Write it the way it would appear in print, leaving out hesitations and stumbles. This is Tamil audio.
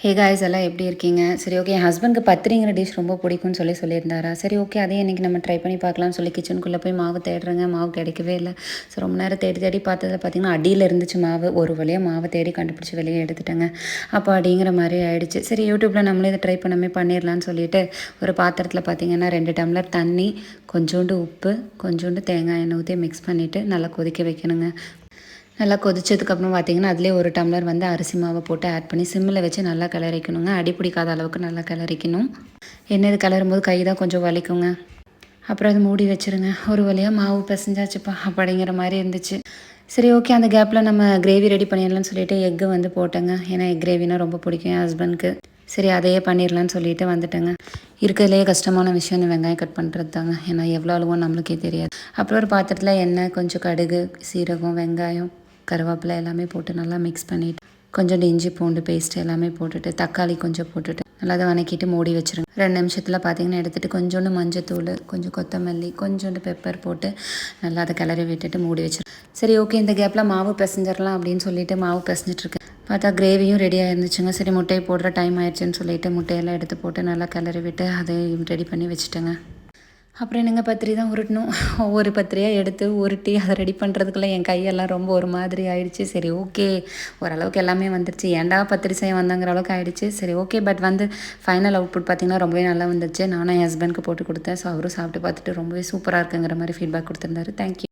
ஹே காய்ஸ் எல்லாம் எப்படி இருக்கீங்க? சரி ஓகே. என் ஹஸ்பண்ட்க்கு பத்திரிங்கிற டிஷ் ரொம்ப பிடிக்கும்னு சொல்லியிருந்தாரா. சரி ஓகே, அதையும் இன்றைக்கி நம்ம ட்ரை பண்ணி பார்க்கலாம்னு சொல்லி கிச்சனுக்குள்ளே போய் மாவு தேடுறேங்க. மாவு கிடைக்கவே இல்லை. ஸோ ரொம்ப நேரம் தேடி தேடி பார்த்ததில் பார்த்திங்கன்னா அடியில் இருந்துச்சு மாவு. ஒரு வழியாக மாவை தேடி கண்டுபிடிச்சி வெளியே எடுத்துட்டேங்க. அப்போ அப்படிங்கிற மாதிரி ஆயிடுச்சு. சரி யூடியூப்பில் நம்மளே இதை ட்ரை பண்ணாமே பண்ணிடலான்னு சொல்லிட்டு ஒரு பாத்திரத்தில் பார்த்திங்கன்னா 2 டம்ளர் தண்ணி, கொஞ்சோண்டு உப்பு, கொஞ்சோண்டு தேங்காய் எண்ணெய் ஊற்றி மிக்ஸ் பண்ணிவிட்டு நல்லா கொதிக்க வைக்கணுங்க. நல்லா கொதிச்சதுக்கப்புறம் பார்த்திங்கன்னா அதிலே 1 டம்ளர் வந்து அரிசி மாவை போட்டு ஆட் பண்ணி சிம்மில் வச்சு நல்லா கிளறிக்கணுங்க. அடி பிடிக்காத அளவுக்கு நல்லா கிளறிக்கணும். எண்ணெய் இது கிளறும்போது கை தான் கொஞ்சம் வலிக்குங்க. அப்புறம் அது மூடி வச்சுருங்க. ஒரு வழியாக மாவு பிசைஞ்சாச்சுப்பா அப்படிங்கிற மாதிரி இருந்துச்சு. சரி ஓகே, அந்த கேப்பில் நம்ம கிரேவி ரெடி பண்ணிடலாம்னு சொல்லிட்டு எக்கு வந்து போட்டேங்க. ஏன்னா எக் கிரேவினா ரொம்ப பிடிக்கும் என் ஹஸ்பண்ட்க்கு. சரி அதையே பண்ணிடலான்னு சொல்லிட்டு வந்துட்டேங்க. இருக்கிறதுலையே கஷ்டமான விஷயம் இந்த வெங்காயம் கட் பண்ணுறது தாங்க. ஏன்னா எவ்வளோ அழுவோம் நம்மளுக்கே தெரியாது. அப்புறம் ஒரு பாத்திரத்தில் எண்ணெய், கொஞ்சம் கடுகு, சீரகம், வெங்காயம், கருவேப்பிலை எல்லாமே போட்டு நல்லா மிக்ஸ் பண்ணிவிட்டு கொஞ்சோண்டு இஞ்சி பூண்டு பேஸ்ட் எல்லாமே போட்டுட்டு தக்காளி கொஞ்சம் போட்டுட்டு நல்லா அதை வதக்கிட்டு மூடி வச்சுருங்க. 2 நிமிஷத்தில் பார்த்திங்கன்னா எடுத்துகிட்டு கொஞ்சோண்டு மஞ்சத்தூள், கொஞ்சம் கொத்தமல்லி, கொஞ்சோண்டு பெப்பர் போட்டு நல்லா அதை கிளறி விட்டுட்டு மூடி வச்சுருங்க. சரி ஓகே, இந்த கேப்பில் மாவு பிசைஞ்சிடலாம் அப்படின்னு சொல்லிட்டு மாவு பிசைஞ்சிட்ருக்கேன். பார்த்தா கிரேவியும் ரெடியாக இருந்துச்சுங்க. சரி முட்டையை போடுற டைம் ஆயிடுச்சுன்னு சொல்லிட்டு முட்டையெல்லாம் எடுத்து போட்டு நல்லா கிளறி விட்டு அதை ரெடி பண்ணி வச்சுட்டேங்க. அப்புறம் என்னங்க, பத்திரி தான் உருட்டணும். ஒவ்வொரு பத்திரியாக எடுத்து உருட்டி அதை ரெடி பண்ணுறதுக்குள்ளே என் கையெல்லாம் ரொம்ப ஒரு மாதிரி ஆயிடுச்சு. சரி ஓகே, ஓரளவுக்கு எல்லாமே வந்துருச்சு. ஏன்டா பத்திரி செய்ய வந்தாங்கிற அளவுக்கு ஆயிடுச்சு. சரி ஓகே, பட் வந்து ஃபைனல் அவுட்புட் பார்த்திங்கன்னா ரொம்பவே நல்லா வந்துருச்சு. நானும் என் ஹஸ்பண்ட்க்கு போட்டு கொடுத்தேன். ஸோ அவரும் சாப்பிட்டு பார்த்துட்டு ரொம்பவே சூப்பராக இருக்குங்கிற மாதிரி ஃபீட்பேக் கொடுத்துருந்தாரு. தேங்க்யூ.